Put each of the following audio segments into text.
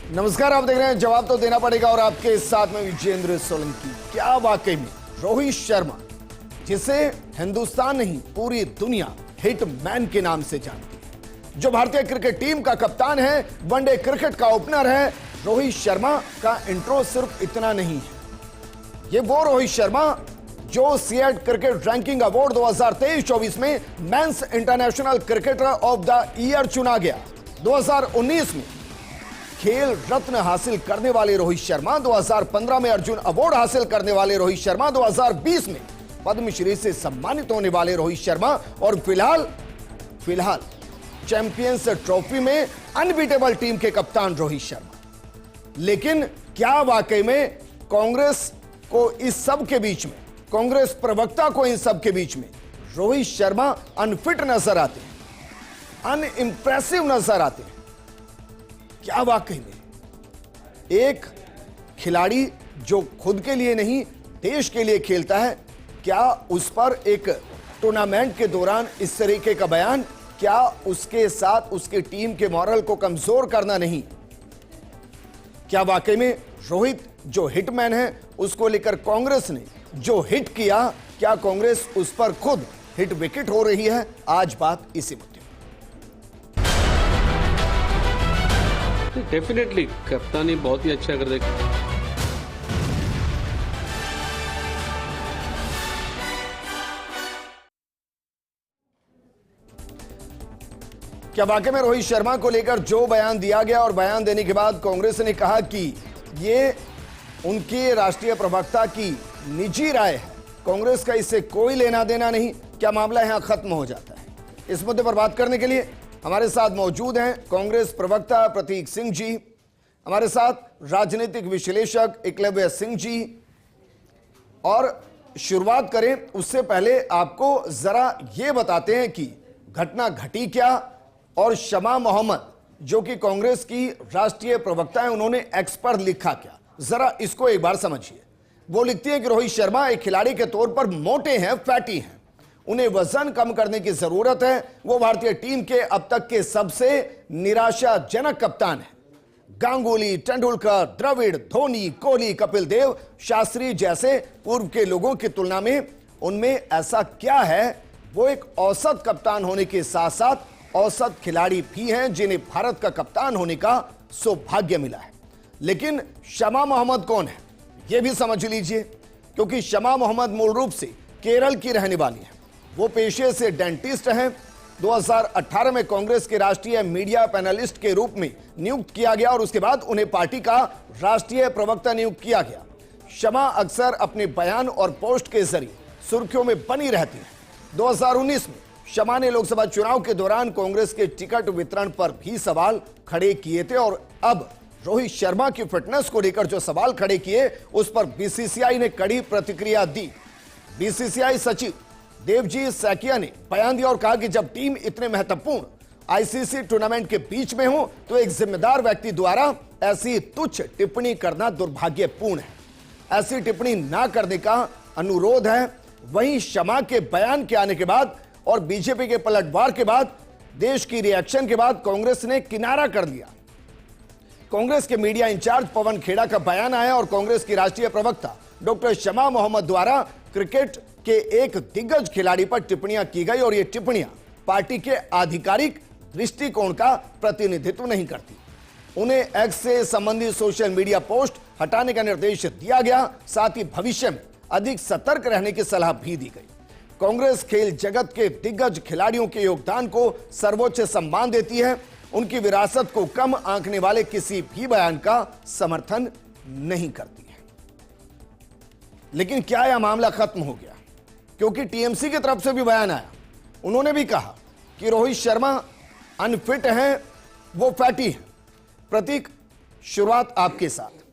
नमस्कार, आप देख रहे हैं जवाब तो देना पड़ेगा और आपके साथ में विजेंद्र सोलंकी। क्या वाकई में रोहित शर्मा, जिसे हिंदुस्तान नहीं पूरी दुनिया हिटमैन के नाम से जानती है, जो भारतीय क्रिकेट टीम का कप्तान है, वनडे क्रिकेट का ओपनर है, रोहित शर्मा का इंट्रो सिर्फ इतना नहीं है। ये वो रोहित शर्मा जो सीएट क्रिकेट रैंकिंग अवार्ड 2023-24 में men's international cricketer of the year चुना गया। 2019 में खेल रत्न हासिल करने वाले रोहित शर्मा, 2015 में अर्जुन अवार्ड हासिल करने वाले रोहित शर्मा, 2020 में पद्मश्री से सम्मानित होने वाले रोहित शर्मा और फिलहाल चैंपियंस ट्रॉफी में अनबीटेबल टीम के कप्तान रोहित शर्मा। लेकिन क्या वाकई में कांग्रेस को इस सब के बीच में, कांग्रेस प्रवक्ता को इन सब के बीच में रोहित शर्मा अनफिट नजर आते हैं, अनइंप्रेसिव नजर आते हैं? क्या वाकई में एक खिलाड़ी जो खुद के लिए नहीं देश के लिए खेलता है, क्या उस पर एक टूर्नामेंट के दौरान इस तरीके का बयान, क्या उसके साथ उसकी टीम के मॉरल को कमजोर करना नहीं? क्या वाकई में रोहित जो हिटमैन है, उसको लेकर कांग्रेस ने जो हिट किया, क्या कांग्रेस उस पर खुद हिट विकेट हो रही है? आज बात इसी मुद्दे। डेफिनेटली कप्तानी बहुत ही अच्छा कर देगा। क्या वाकई में रोहित शर्मा को लेकर जो बयान दिया गया और बयान देने के बाद कांग्रेस ने कहा कि ये उनके राष्ट्रीय प्रवक्ता की निजी राय है, कांग्रेस का इससे कोई लेना देना नहीं, क्या मामला यहां खत्म हो जाता है? इस मुद्दे पर बात करने के लिए हमारे साथ मौजूद हैं कांग्रेस प्रवक्ता प्रतीक सिंह जी, हमारे साथ राजनीतिक विश्लेषक एकलव्य सिंह जी। और शुरुआत करें उससे पहले आपको जरा यह बताते हैं कि घटना घटी क्या, और शमा मोहम्मद जो कि कांग्रेस की राष्ट्रीय प्रवक्ता है, उन्होंने एक्स पर लिखा क्या, जरा इसको एक बार समझिए। वो लिखती है कि रोहित शर्मा एक खिलाड़ी के तौर पर मोटे हैं, फैटी हैं, उन्हें वजन कम करने की जरूरत है। वो भारतीय टीम के अब तक के सबसे निराशाजनक कप्तान हैं। गांगुली, तेंदुलकर, द्रविड़, धोनी, कोहली, कपिल देव, शास्त्री जैसे पूर्व के लोगों की तुलना में उनमें ऐसा क्या है? वो एक औसत कप्तान होने के साथ साथ औसत खिलाड़ी भी हैं, जिन्हें भारत का कप्तान होने का सौभाग्य मिला है। लेकिन शमा मोहम्मद कौन है, यह भी समझ लीजिए, क्योंकि शमा मोहम्मद मूल रूप से केरल की रहने वाली है। वो पेशे से डेंटिस्ट हैं। 2018 में कांग्रेस के राष्ट्रीय मीडिया पैनलिस्ट के रूप में नियुक्त किया गया और उसके बाद उन्हें पार्टी का राष्ट्रीय प्रवक्ता नियुक्त किया गया। शमा अक्सर अपने बयान और पोस्ट के जरिए सुर्खियों में बनी रहती है। 2019 में शमा ने लोकसभा चुनाव के दौरान कांग्रेस के टिकट वितरण पर भी सवाल खड़े किए थे, और अब रोहित शर्मा की फिटनेस को लेकर जो सवाल खड़े किए, उस पर बीसीसीआई ने कड़ी प्रतिक्रिया दी। बीसीसीआई सचिव देवजीत सैकिया ने बयान दिया और कहा कि जब टीम इतने महत्वपूर्ण आईसीसी टूर्नामेंट के बीच में हो, तो एक जिम्मेदार व्यक्ति द्वारा ऐसी तुच्छ टिप्पणी करना दुर्भाग्यपूर्ण है। ऐसी टिप्पणी ना करने का अनुरोध है। वहीं शमा के बयान के आने के बाद और बीजेपी के पलटवार के बाद, देश की रिएक्शन के बाद कांग्रेस ने किनारा कर लिया। कांग्रेस के मीडिया इंचार्ज पवन खेड़ा का बयान आया और कांग्रेस की राष्ट्रीय प्रवक्ता डॉक्टर शमा मोहम्मद द्वारा क्रिकेट के एक दिग्गज खिलाड़ी पर टिप्पणियां की गई, और ये टिप्पणियां पार्टी के आधिकारिक दृष्टिकोण का प्रतिनिधित्व नहीं करती। उन्हें एक्स से संबंधित सोशल मीडिया पोस्ट हटाने का निर्देश दिया गया। साथ ही भविष्य में अधिक सतर्क रहने की सलाह भी दी गई। कांग्रेस खेल जगत के दिग्गज खिलाड़ियों के योगदान को सर्वोच्च सम्मान देती है। उनकी विरासत को कम आंकने वाले किसी भी बयान का समर्थन नहीं करती है। लेकिन क्या यह मामला खत्म हो गया? क्योंकि टीएमसी की तरफ से भी बयान आया। उन्होंने भी कहा कि रोहित शर्मा अनफिट हैं, वो फैटी हैं। प्रतीक, शुरुआत आपके साथ।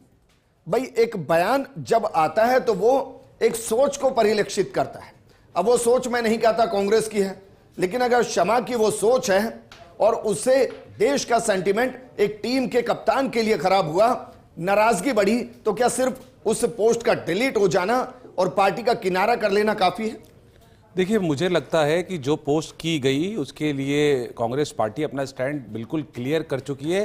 भाई, एक बयान जब आता है तो वो एक सोच को परिलक्षित करता है। अब वो सोच मैं नहीं कहता कांग्रेस की है, लेकिन अगर शमा की वो सोच है और उससे देश का सेंटीमेंट एक टीम के कप्तान के लिए खराब हुआ, नाराजगी बढ़ी, तो क्या सिर्फ उस पोस्ट का डिलीट हो जाना और पार्टी का किनारा कर लेना काफी है? देखिए, मुझे लगता है कि जो पोस्ट की गई उसके लिए कांग्रेस पार्टी अपना स्टैंड बिल्कुल क्लियर कर चुकी है।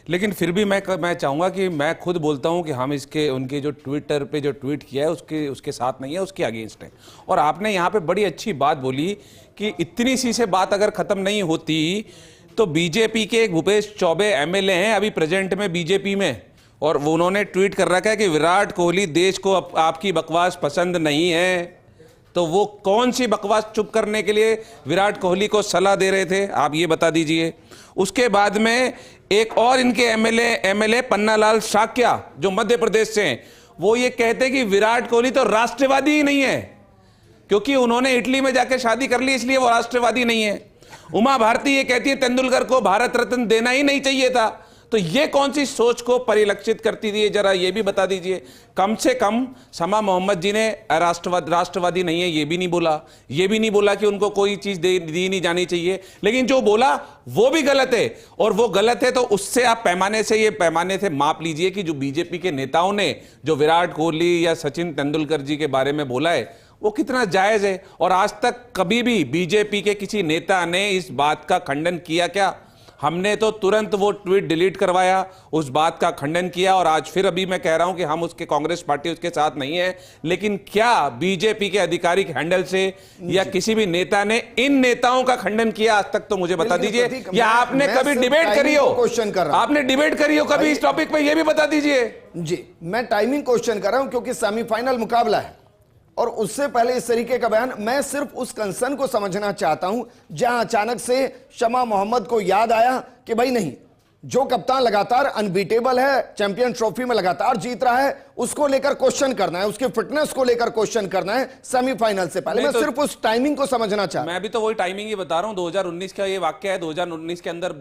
लेकिन फिर भी मैं चाहूंगा कि मैं खुद बोलता हूं कि हम इसके उनके जो ट्विटर पे जो ट्वीट किया है उसके साथ नहीं है, उसके अगेंस्ट है। और आपने यहाँ पे बड़ी अच्छी बात बोली कि इतनी सी से बात अगर खत्म नहीं होती तो बीजेपी के भूपेश चौबे एमएलए हैं अभी प्रेजेंट में बीजेपी में, और वो उन्होंने ट्वीट कर रखा है कि विराट कोहली देश को आपकी बकवास पसंद नहीं है। तो वो कौन सी बकवास चुप करने के लिए विराट कोहली को सलाह दे रहे थे, आप ये बता दीजिए। उसके बाद में एक और इनके एमएलए पन्नालाल शाक्या जो मध्य प्रदेश से हैं, वो ये कहते हैं कि विराट कोहली तो राष्ट्रवादी ही नहीं है, क्योंकि उन्होंने इटली में जाकर शादी कर ली इसलिए वो राष्ट्रवादी नहीं है। उमा भारती ये कहती है तेंदुलकर को भारत रत्न देना ही नहीं चाहिए था। तो ये कौन सी सोच को परिलक्षित करती थी, जरा ये भी बता दीजिए। कम से कम शमा मोहम्मद जी ने राष्ट्रवादी नहीं है ये भी नहीं बोला, ये भी नहीं बोला कि उनको कोई चीज दी नहीं जानी चाहिए, लेकिन जो बोला वो भी गलत है। और वो गलत है तो उससे आप पैमाने से माप लीजिए कि जो बीजेपी के नेताओं ने जो विराट कोहली या सचिन तेंदुलकर जी के बारे में बोला है वो कितना जायज है। और आज तक कभी भी बीजेपी के किसी नेता ने इस बात का खंडन किया क्या? हमने तो तुरंत वो ट्वीट डिलीट करवाया, उस बात का खंडन किया, और आज फिर अभी मैं कह रहा हूं कि हम उसके कांग्रेस पार्टी उसके साथ नहीं है। लेकिन क्या बीजेपी के आधिकारिक हैंडल से या किसी भी नेता ने इन नेताओं का खंडन किया आज तक? तो मुझे बता दीजिए, या आपने कभी डिबेट करी हो? क्वेश्चन कर रहा हूं, आपने डिबेट करी हो कभी इस टॉपिक पे? ये भी बता दीजिए। जी, मैं टाइमिंग क्वेश्चन कर रहा हूं क्योंकि सेमीफाइनल मुकाबला है और उससे पहले इस तरीके का बयान, मैं सिर्फ उस कंसर्न को समझना चाहता हूं जहां अचानक से शमा मोहम्मद को याद आया कि भाई नहीं, जो कप्तान लगातार अनबीटेबल है, चैंपियन ट्रॉफी में लगातार जीत रहा है, उसको लेकर क्वेश्चन करना है, उसकी फिटनेस को लेकर क्वेश्चन करना है सेमीफाइनल से पहले। मैं तो सिर्फ उस टाइमिंग को समझना चाहता हूं। मैं भी तो वही टाइमिंग ही बता रहा हूं। 2019 का ये वाक्य है। 2019 के अंदर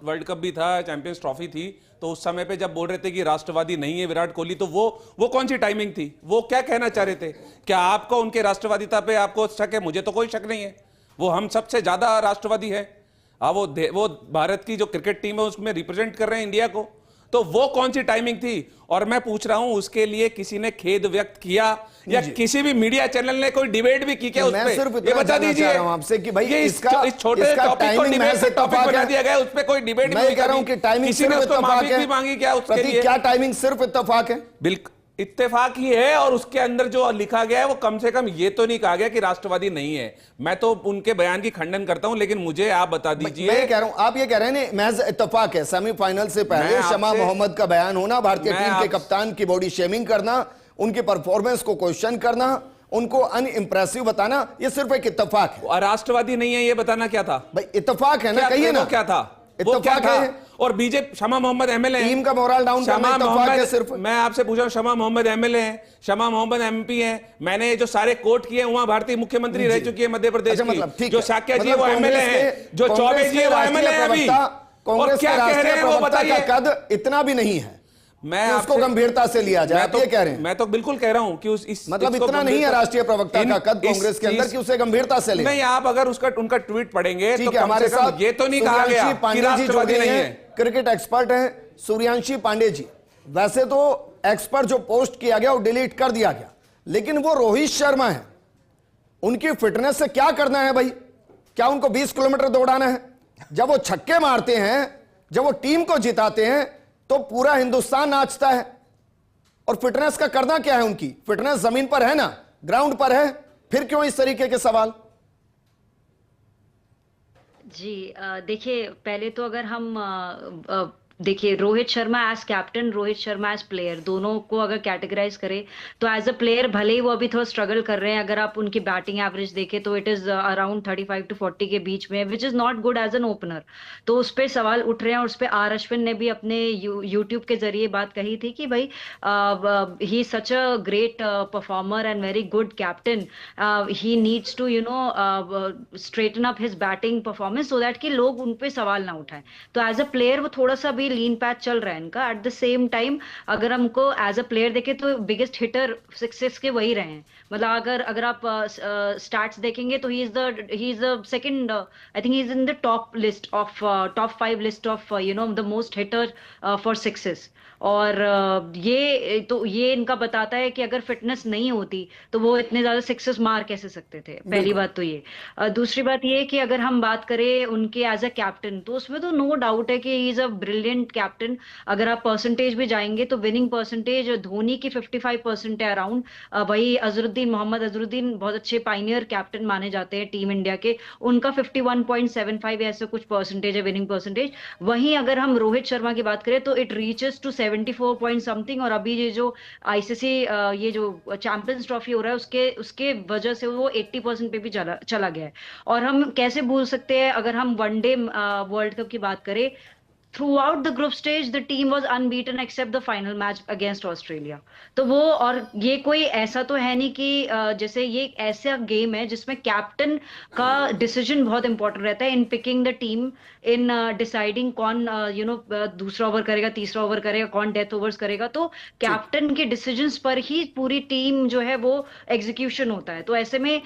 वर्ल्ड कप भी था, चैंपियंस ट्रॉफी थी, तो उस समय पे जब बोल रहे थे कि राष्ट्रवादी नहीं है विराट कोहली, तो वो कौन सी टाइमिंग थी? वो क्या कहना चाह रहे थे? क्या आपको उनके राष्ट्रवादिता पे आपको शक है? मुझे तो कोई शक नहीं है। वो हम सबसे ज्यादा राष्ट्रवादी है। वो भारत की जो क्रिकेट टीम है उसमें रिप्रेजेंट कर रहे हैं इंडिया को। तो वो कौन सी टाइमिंग थी? और मैं पूछ रहा हूं, उसके लिए किसी ने खेद व्यक्त किया या किसी भी मीडिया चैनल ने कोई डिबेट भी की क्या उस पे? ये बता दीजिए आपसे कि भाई इस छोटे टॉपिक को डिबेट से टॉपिक बना दिया गया, उस पे कोई डिबेट नहीं कर रहा हूं कि टाइमिंग किसी ने उसको माफी भी मांगी क्या उसके लिए? क्या टाइमिंग सिर्फ इत्तेफाक है? बिल्कुल इत्तेफाक ही है। और उसके अंदर जो लिखा गया है वो कम से कम ये तो नहीं कहा गया कि राष्ट्रवादी नहीं है। मैं तो उनके बयान की खंडन करता हूं, लेकिन मुझे आप बता दीजिए। मैं कह रहा हूं, आप ये कह रहे हैं महज इत्तेफाक है, सेमीफाइनल से पहले शमा मोहम्मद का बयान होना, भारतीय टीम के कप्तान की बॉडी शेमिंग करना, उनकी परफॉर्मेंस को क्वेश्चन करना, उनको अनइम्प्रेसिव बताना, ये सिर्फ एक इत्तेफाक है। राष्ट्रवादी नहीं है ये बताना क्या था भाई? इत्तेफाक है ना, कहिए ना क्या था? इत्तेफाक है। और बीजेपी शमा मोहम्मद एमएलए टीम का मोरल डाउन करना इत्तेफाक है सिर्फ। मैं आपसे पूछ रहा हूं, शमा मोहम्मद एमएलए हैं, शमा मोहम्मद एमपी हैं, मैंने जो सारे कोट किए उमा भारती मुख्यमंत्री रह चुकी है मध्य प्रदेश की, जो शाक्या जी वो एमएलए हैं, जो चौबे जी वो एमएलए हैं अभी। कांग्रेस के राष्ट्रीय प्रवक्ता का कद इतना भी नहीं है मैं उसको गंभीरता से लिया जाए, आप ये कह रहे हैं? मैं तो बिल्कुल कह रहा हूं कि मतलब इतना नहीं है राष्ट्रीय प्रवक्ता का कद कांग्रेस के अंदर कि उसे गंभीरता से ले। नहीं, आप अगर उनका ट्वीट पढ़ेंगे ठीक है। हमारे साथ ये तो नहीं कहा गया कि राष्ट्रवादी नहीं है। क्रिकेट एक्सपर्ट हैं सूर्यांशी पांडे जी। वैसे तो एक्सपर्ट जो पोस्ट किया गया वो डिलीट कर दिया गया, लेकिन वो रोहित शर्मा है, उनकी फिटनेस से क्या करना है भाई? क्या उनको 20 किलोमीटर दौड़ाना है? जब वो छक्के मारते हैं, जब वो टीम को जिताते हैं, तो पूरा हिंदुस्तान नाचता है। और फिटनेस का करना क्या है? उनकी फिटनेस जमीन पर है ना, ग्राउंड पर है, फिर क्यों इस तरीके के सवाल? जी देखिए, पहले तो अगर हम देखिए Rohit Sharma as captain, Rohit Sharma as player, दोनों को अगर कैटेगराइज करें तो एज अ प्लेयर भले ही वो अभी थोड़ा स्ट्रगल कर रहे हैं। अगर आप उनकी बैटिंग एवरेज देखें तो इट इज अराउंड 35 to 40 के बीच में, which is not good as an opener. तो उस पर सवाल उठ रहे हैं और उस पर आर अश्विन ने भी अपने यूट्यूब के जरिए बात कही थी कि भाई he such a great performer and very good captain, he needs to straighten up his batting performance so that कि लोग उन पे सवाल ना उठाएं। तो एज अ प्लेयर वो थोड़ा सा भी लीन पैच चल रहा है इनका। एट द सेम टाइम अगर हमको एज अ प्लेयर देखें तो बिगेस्ट हिटर सक्सेस के वही रहे हैं। मतलब अगर आप स्टैट्स देखेंगे तो he is the second, I think he is in the top list of top 5 list of the most hitter for success. और ये इनका बताता है कि अगर फिटनेस नहीं होती तो वो इतने ज्यादा सिक्सेस मार कैसे सकते थे। पहली बात तो ये। दूसरी बात ये कि अगर हम बात करें उनके एज अ कैप्टन, तो उसमें तो नो डाउट है कि he is a brilliant dominant captain. अगर आप परसेंटेज भी जाएंगे तो विनिंग परसेंटेज धोनी की 55% है अराउंड। वही मोहम्मद अजरुद्दीन बहुत अच्छे पाइनियर कैप्टन माने जाते हैं टीम इंडिया के, उनका 51.75 ऐसे कुछ परसेंटेज है विनिंग परसेंटेज। वहीं अगर हम रोहित शर्मा की बात करें तो it reaches to 74 point something, और अभी ये जो आईसीसी ये जो चैंपियंस ट्रॉफी हो रहा है उसके वजह से वो 80% पे भी चला गया है। और हम कैसे भूल सकते हैं, अगर हम वनडे वर्ल्ड कप की बात करें, throughout the group stage the team was unbeaten except the final match against Australia। तो वो, और ये कोई ऐसा तो है नहीं कि जैसे ये एक ऐसा गेम है जिसमें कैप्टन का डिसीजन बहुत इंपॉर्टेंट रहता है in picking the team, in deciding कौन दूसरा ओवर करेगा, तीसरा ओवर करेगा, कौन डेथ ओवर्स करेगा। तो कैप्टन के डिसीजंस पर ही पूरी टीम जो है वो एग्जीक्यूशन होता है। तो ऐसे में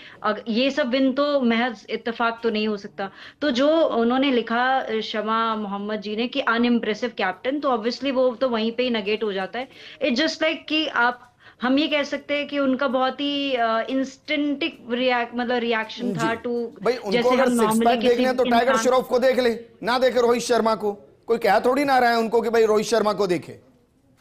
ये सब विन तो महज इत्तेफाक तो नहीं हो सकता। तो जो उन्होंने लिखा शमा मोहम्मद जी ने कि अनइम्प्रेसिव कैप्टन, तो ऑब्वियसली वो तो वहीं पे ही नगेट हो जाता है। इट्स जस्ट लाइक कि हम ये कह सकते हैं कि उनका बहुत ही इंस्टेंटिक रिएक्शन था टू, भाई उनको अगर सिक्स पैक देखने तो टाइगर श्रॉफ को देख ले, ना देखे रोहित शर्मा को। कोई कह थोड़ी ना रहा है उनको कि भाई रोहित शर्मा को देखे,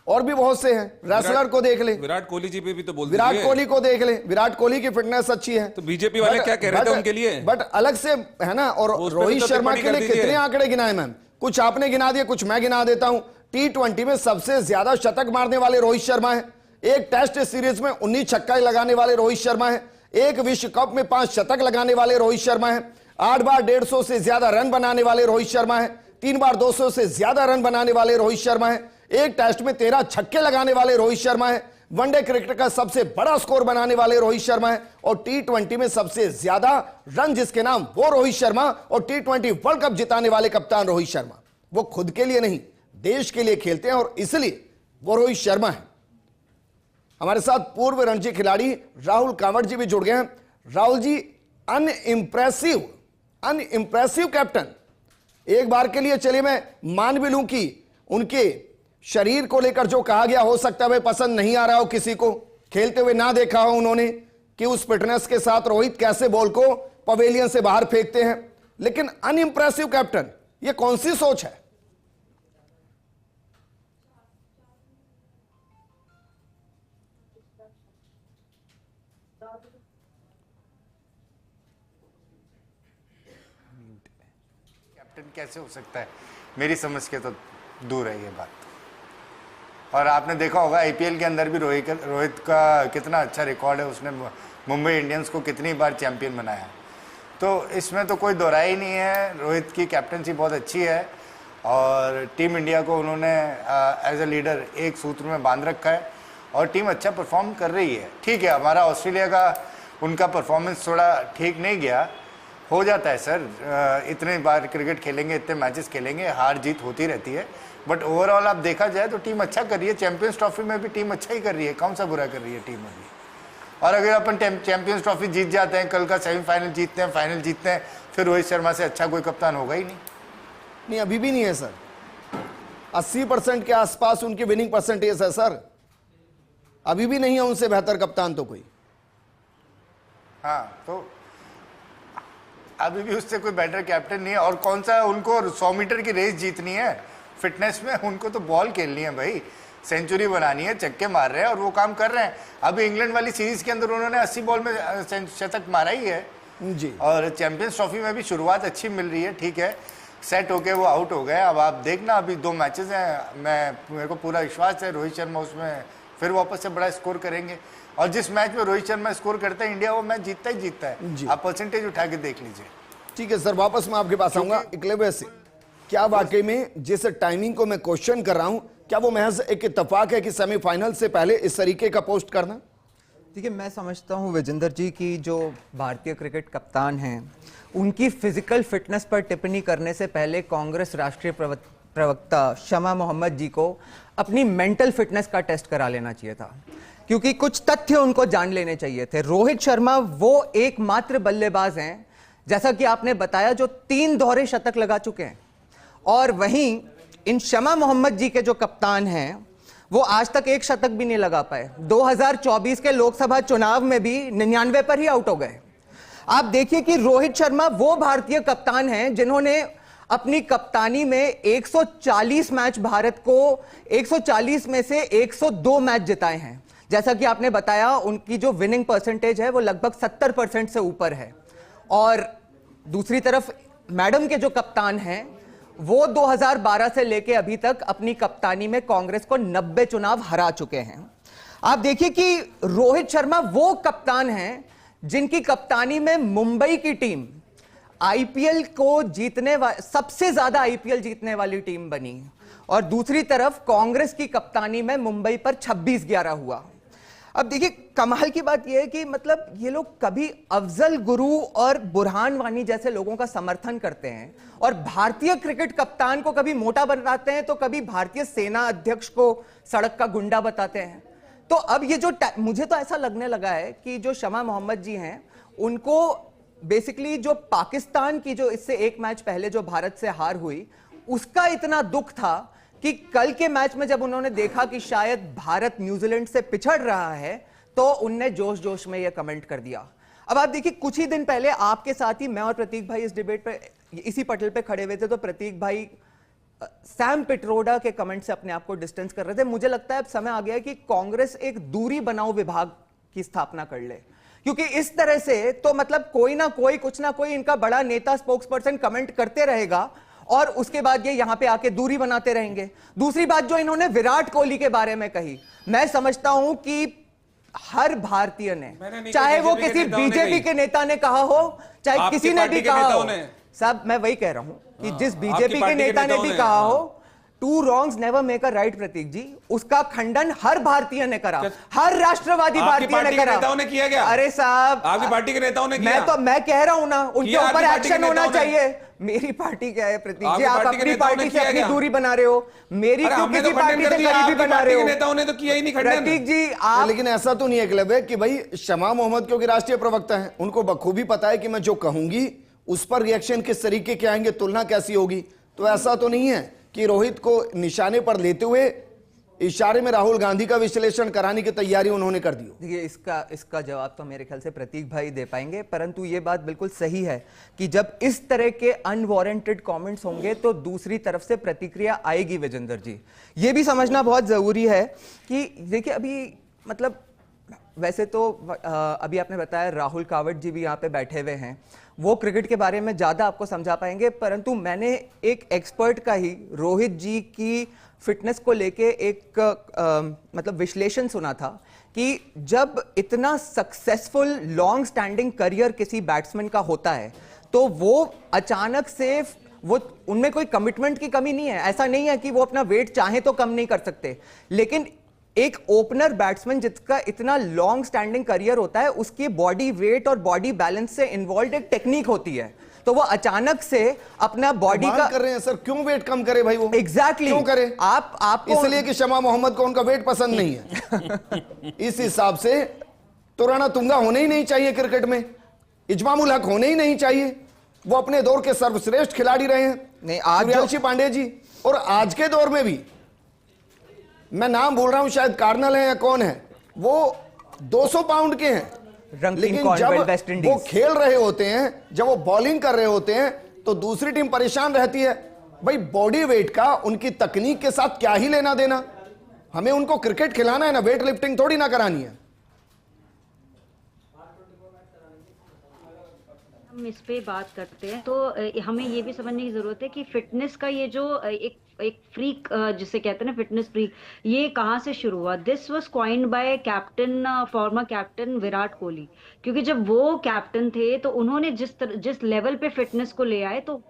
और भी बहुत से हैं, रेसलर को देख ले, विराट कोहली जी पे भी तो बोल दीजिए, विराट कोहली को देख ले, विराट कोहली की फिटनेस अच्छी है। तो बीजेपी वाले क्या कह रहे थे उनके लिए, बट अलग से है ना। और रोहित शर्मा के लिए कितने आंकड़े गिनाए मैम, कुछ आपने गिना दिए, कुछ मैं गिना देता हूं। T20 में सबसे ज्यादा शतक मारने वाले रोहित शर्मा है, एक टेस्ट सीरीज में 19 छक्का लगाने वाले रोहित शर्मा है, एक विश्व कप में 5 शतक लगाने वाले रोहित शर्मा है, 8 बार 150 से ज्यादा रन बनाने वाले रोहित शर्मा है, 3 बार 200 से ज्यादा रन बनाने वाले रोहित शर्मा है, एक टेस्ट में 13 छक्के लगाने वाले रोहित शर्मा है, वनडे क्रिकेट का सबसे बड़ा स्कोर बनाने वाले रोहित शर्मा है, और T20 में सबसे ज्यादा रन जिसके नाम वो रोहित शर्मा, और T20 वर्ल्ड कप जिताने वाले कप्तान रोहित शर्मा। वो खुद के लिए नहीं, देश के लिए खेलते हैं, और इसलिए वो रोहित शर्मा है। हमारे साथ पूर्व रणजी खिलाड़ी राहुल कांवड़ जी भी जुड़ गए हैं। राहुल जी, अनइम्प्रेसिव कैप्टन, एक बार के लिए चलिए मैं मान भी लूं कि उनके शरीर को लेकर जो कहा गया हो सकता है पसंद नहीं आ रहा हो किसी को, खेलते हुए ना देखा हो उन्होंने कि उस फिटनेस के साथ रोहित कैसे बॉल को पवेलियन से बाहर फेंकते हैं, लेकिन अनइम्प्रेसिव कैप्टन, ये कौन सी सोच है? कैप्टन कैसे हो सकता है, मेरी समझ के तो दूर है ये बात। और आपने देखा होगा आईपीएल के अंदर भी रोहित का कितना अच्छा रिकॉर्ड है, उसने मुंबई इंडियंस को कितनी बार चैंपियन बनाया। तो इसमें तो कोई दोहराई ही नहीं है, रोहित की कैप्टनसी बहुत अच्छी है और टीम इंडिया को उन्होंने एज ए लीडर एक सूत्र में बांध रखा है और टीम अच्छा परफॉर्म कर रही है। ठीक है, हमारा ऑस्ट्रेलिया का उनका परफॉर्मेंस थोड़ा ठीक नहीं गया, हो जाता है सर, इतने बार क्रिकेट खेलेंगे, इतने मैचेस खेलेंगे, हार जीत होती रहती है, बट ओवरऑल आप देखा जाए तो टीम अच्छा कर रही है। चैंपियंस ट्रॉफी में भी टीम अच्छा ही कर रही है, कौन सा बुरा कर रही है टीम में भी। और अगर अपन चैंपियंस ट्रॉफी जीत जाते हैं, कल का सेमीफाइनल जीतते हैं, फाइनल जीतते हैं, फिर रोहित शर्मा से अच्छा कोई कप्तान होगा ही नहीं। अभी भी नहीं है सर, 80% के आसपास उनकी विनिंग परसेंटेज है सर, अभी भी नहीं है उनसे बेहतर कप्तान तो कोई। हाँ, तो अभी भी उससे कोई बेटर कैप्टन नहीं है। और कौन सा उनको 100 मीटर की रेस जीतनी है, फिटनेस में उनको तो बॉल खेलनी है भाई, सेंचुरी बनानी है, छक्के मार रहे हैं और वो काम कर रहे हैं। अभी इंग्लैंड वाली सीरीज के अंदर उन्होंने 80 बॉल में शतक मारा ही है जी। और चैंपियंस ट्रॉफी में भी शुरुआत अच्छी मिल रही है। ठीक है, सेट होके वो आउट हो गए। अब आप देखना, अभी 2 मैचेस हैं, मेरे को पूरा विश्वास है रोहित शर्मा उसमें फिर वापस से बड़ा स्कोर करेंगे। और जिस मैच में रोहित शर्मा स्कोर करता है, इंडिया वो मैच जीतता ही जीतता है। आप परसेंटेज उठा के देख लीजिए। ठीक है सर, वापस मैं आपके पास आऊंगा। एकलव्य से, क्या वाकई में जिस टाइमिंग को मैं क्वेश्चन कर रहा हूं, क्या वो महज एक इत्तेफाक है कि सेमीफाइनल से पहले इस तरीके का पोस्ट करना? देखिए, मैं समझता हूं विजेंदर जी की जो भारतीय क्रिकेट कप्तान हैं, उनकी फिजिकल फिटनेस पर टिप्पणी करने से पहले कांग्रेस राष्ट्रीय प्रवक्ता शमा मोहम्मद जी को अपनी मेंटल फिटनेस का टेस्ट करा लेना चाहिए था, क्योंकि कुछ तथ्य उनको जान लेने चाहिए थे। रोहित शर्मा वो एकमात्र बल्लेबाज हैं, जैसा कि आपने बताया, जो 3 दोहरे शतक लगा चुके हैं। और वहीं इन शमा मोहम्मद जी के जो कप्तान हैं, वो आज तक एक शतक भी नहीं लगा पाए। 2024 के लोकसभा चुनाव में भी 99 पर ही आउट हो गए। आप देखिए कि रोहित शर्मा वो भारतीय कप्तान हैं जिन्होंने अपनी कप्तानी में 140 मैच भारत को 140 में से 102 मैच जिताए हैं। जैसा कि आपने बताया, उनकी जो विनिंग परसेंटेज है वो लगभग 70% से ऊपर है। और दूसरी तरफ मैडम के जो कप्तान हैं वो 2012 से लेके अभी तक अपनी कप्तानी में कांग्रेस को 90 चुनाव हरा चुके हैं। आप देखिए कि रोहित शर्मा वो कप्तान हैं जिनकी कप्तानी में मुंबई की टीम आईपीएल को सबसे ज्यादा आईपीएल जीतने वाली टीम बनी, और दूसरी तरफ कांग्रेस की कप्तानी में मुंबई पर 26-11 हुआ। अब देखिए, कमाल की बात यह है कि मतलब ये लोग कभी अफजल गुरु और बुरहान वानी जैसे लोगों का समर्थन करते हैं और भारतीय क्रिकेट कप्तान को कभी मोटा बताते हैं तो कभी भारतीय सेना अध्यक्ष को सड़क का गुंडा बताते हैं। तो अब ये जो मुझे तो ऐसा लगने लगा है कि जो शमा मोहम्मद जी हैं, उनको बेसिकली जो पाकिस्तान की जो इससे एक मैच पहले जो भारत से हार हुई, उसका इतना दुख था कि कल के मैच में जब उन्होंने देखा कि शायद भारत न्यूजीलैंड से पिछड़ रहा है, तो उनने जोश जोश में यह कमेंट कर दिया। अब आप देखिए, कुछ ही दिन पहले आपके साथ ही मैं और प्रतीक भाई इस डिबेट पे इसी पटल पे खड़े हुए थे, तो प्रतीक भाई सैम पिट्रोडा के कमेंट से अपने आप को डिस्टेंस कर रहे थे। मुझे लगता है अब समय आ गया कि कांग्रेस एक दूरी बनाओ विभाग की स्थापना कर ले, क्योंकि इस तरह से तो मतलब कोई ना कोई कुछ ना कोई इनका बड़ा नेता स्पोक्स पर्सन कमेंट करते रहेगा और उसके बाद ये यहां पे आके दूरी बनाते रहेंगे। दूसरी बात जो इन्होंने विराट कोहली के बारे में कही, मैं समझता हूं कि हर भारतीय ने, चाहे वो किसी बीजेपी के नेता ने कहा हो, चाहे किसी ने भी कहा हो, सब मैं वही कह रहा हूं कि जिस बीजेपी के नेता ने भी कहा हो, two wrongs never make a right, Prateek ji, उसका खंडन हर भारतीय ने करा, हर राष्ट्रवादी भारतीय ने करा। नेताओं ने किया क्या? अरे साहब, आपकी पार्टी के नेताओं ने किया? मैं कह रहा हूं ना, उनके ऊपर एक्शन होना चाहिए। मेरी पार्टी क्या है प्रतीक जी? आप अपनी पार्टी से अपनी दूरी बना रहे हो, मेरी क्यों किसी पार्टी से करीबी बना रहे हो? नेताओं ने तो किया ही नहीं खंडन। प्रतीक जी आप, लेकिन ऐसा तो नहीं है क्लब है कि भाई शमा मोहम्मद क्योंकि राष्ट्रीय प्रवक्ता हैं, उनको बखूबी पता है कि मैं जो कहूंगी उस पर रिएक्शन किस तरीके के आएंगे, तुलना कैसी होगी। तो ऐसा तो नहीं है कि रोहित को निशाने पर लेते हुए इशारे में राहुल गांधी का विश्लेषण कराने की तैयारी उन्होंने कर दी। देखिए, इसका जवाब तो मेरे ख्याल से प्रतीक भाई दे पाएंगे, परंतु ये बात बिल्कुल सही है कि जब इस तरह के अनवारंटेड कमेंट्स होंगे तो दूसरी तरफ से प्रतिक्रिया आएगी। विजेंद्र जी, ये भी समझना बहुत जरूरी है कि देखिए, अभी मतलब वैसे तो अभी आपने बताया राहुल कावट जी भी यहाँ पे बैठे हुए हैं, वो क्रिकेट के बारे में ज्यादा आपको समझा पाएंगे, परंतु मैंने एक एक्सपर्ट का ही रोहित जी की फिटनेस को लेके एक मतलब विश्लेषण सुना था कि जब इतना सक्सेसफुल लॉन्ग स्टैंडिंग करियर किसी बैट्समैन का होता है तो वो अचानक से वो उनमें कोई कमिटमेंट की कमी नहीं है। ऐसा नहीं है कि वो अपना वेट चाहे तो कम नहीं कर सकते, लेकिन एक ओपनर बैट्समैन जिसका इतना लॉन्ग स्टैंडिंग करियर होता है, उसकी बॉडी वेट और बॉडी बैलेंस से इन्वॉल्व एक टेक्निक होती है, तो वो अचानक से अपना बॉडी का कर रहे हैं सर, क्यों वेट कम करे भाई? वो एग्जैक्टली क्यों करे? आप इसलिए कि शमा मोहम्मद को उनका वेट पसंद नहीं है। इस हिसाब से तो राणा तुंगा होने ही नहीं चाहिए क्रिकेट में, इजमामुल हक होने ही नहीं चाहिए। वो अपने दौर के सर्वश्रेष्ठ खिलाड़ी रहे हैं, नहीं आज सूर्यवंशी पांडे जी, और आज के दौर में भी, मैं नाम बोल रहा हूं, शायद कार्नल है या कौन है, वो 200 पाउंड के हैं, लेकिन जब वो खेल रहे होते हैं, जब वो बॉलिंग कर रहे होते हैं, तो दूसरी टीम परेशान रहती है। भाई बॉडी वेट का उनकी तकनीक के साथ क्या ही लेना देना? हमें उनको क्रिकेट खिलाना है ना, वेट लिफ्टिंग थोड़ी ना करानी है। हम इस पे बात करते हैं तो हमें ये भी समझने की जरूरत है कि फिटनेस का ये जो एक फ्रीक जिसे कहते हैं ना, फिटनेस फ्रीक, ये कहाँ से शुरू हुआ? This was coined bye captain, former captain Virat Kohli, क्योंकि जब वो कैप्टन थे तो उन्होंने जिस लेवल पे फिटनेस को ले आए, तो